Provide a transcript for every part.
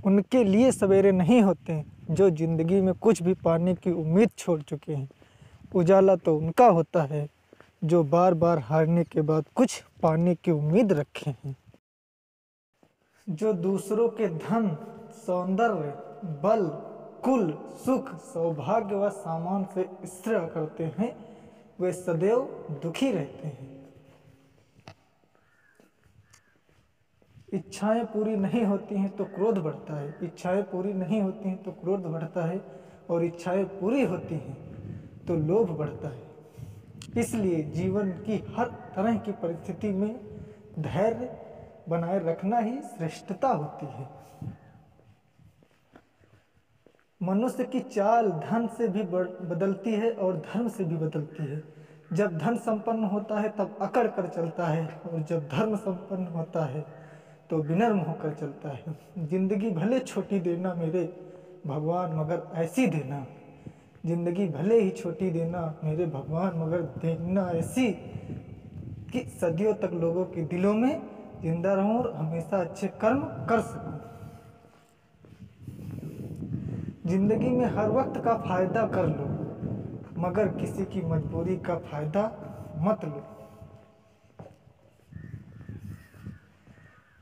उनके लिए सवेरे नहीं होते जो ज़िंदगी में कुछ भी पाने की उम्मीद छोड़ चुके हैं। उजाला तो उनका होता है जो बार बार हारने के बाद कुछ पाने की उम्मीद रखे हैं। जो दूसरों के धन, सौंदर्य, बल, कुल, सुख, सौभाग्य व सामान से ईर्ष्या करते हैं वे सदैव दुखी रहते हैं। इच्छाएं पूरी नहीं होती हैं तो क्रोध बढ़ता है, इच्छाएं पूरी नहीं होती हैं तो क्रोध बढ़ता है, और इच्छाएं पूरी होती हैं तो लोभ बढ़ता है। इसलिए जीवन की हर तरह की परिस्थिति में धैर्य बनाए रखना ही श्रेष्ठता होती है। मनुष्य की चाल धन से भी बदलती है और धर्म से भी बदलती है। जब धन संपन्न होता है तब अकड़ कर चलता है, और जब धर्म संपन्न होता है तो विनम्र होकर चलता है। जिंदगी भले छोटी देना मेरे भगवान मगर ऐसी देना, जिंदगी भले ही छोटी देना मेरे भगवान मगर देना ऐसी कि सदियों तक लोगों के दिलों में जिंदा रहूं और हमेशा अच्छे कर्म कर सकूं। जिंदगी में हर वक्त का फायदा कर लो मगर किसी की मजबूरी का फायदा मत लो।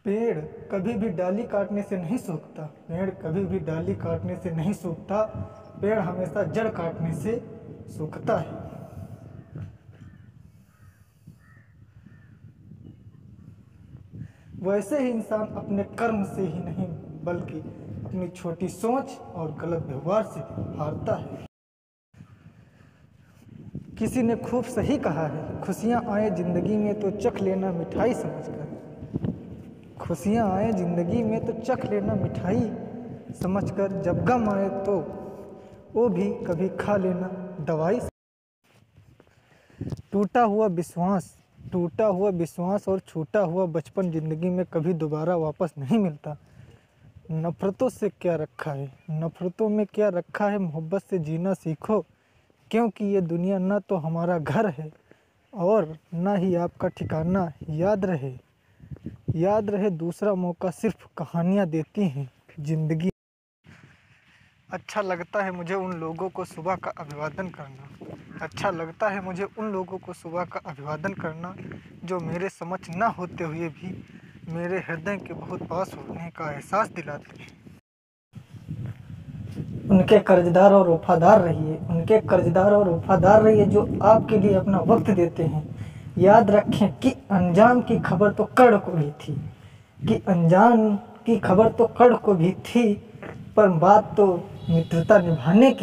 पेड़ कभी भी डाली काटने से नहीं सूखता, पेड़ कभी भी डाली काटने से नहीं सूखता, पेड़ हमेशा जड़ काटने से सूखता है। वैसे ही इंसान अपने कर्म से ही नहीं बल्कि अपनी छोटी सोच और गलत व्यवहार से हारता है। किसी ने खूब सही कहा है, खुशियाँ आए जिंदगी में तो चख लेना मिठाई समझकर। खुशियाँ आए जिंदगी में तो चख लेना मिठाई समझकर, जब गम आए तो वो भी कभी खा लेना दवाई। टूटा हुआ विश्वास और छूटा हुआ बचपन जिंदगी में कभी दोबारा वापस नहीं मिलता। नफरतों से क्या रखा है, नफरतों में क्या रखा है, मोहब्बत से जीना सीखो, क्योंकि ये दुनिया ना तो हमारा घर है और ना ही आपका ठिकाना। याद रहे दूसरा मौका सिर्फ कहानियाँ देती हैं जिंदगी। अच्छा लगता है मुझे उन लोगों को सुबह का अभिवादन करना, अच्छा लगता है मुझे उन लोगों को सुबह का अभिवादन करना जो मेरे समझ ना होते हुए भी मेरे हृदय के बहुत पास होने का एहसास दिलाते हैं। उनके कर्जदार और वफादार रहिए जो आपके लिए अपना वक्त देते हैं। याद रखें कि अनजान की खबर तो कर्ण को भी थी, पर बात तो मित्रता निभाने की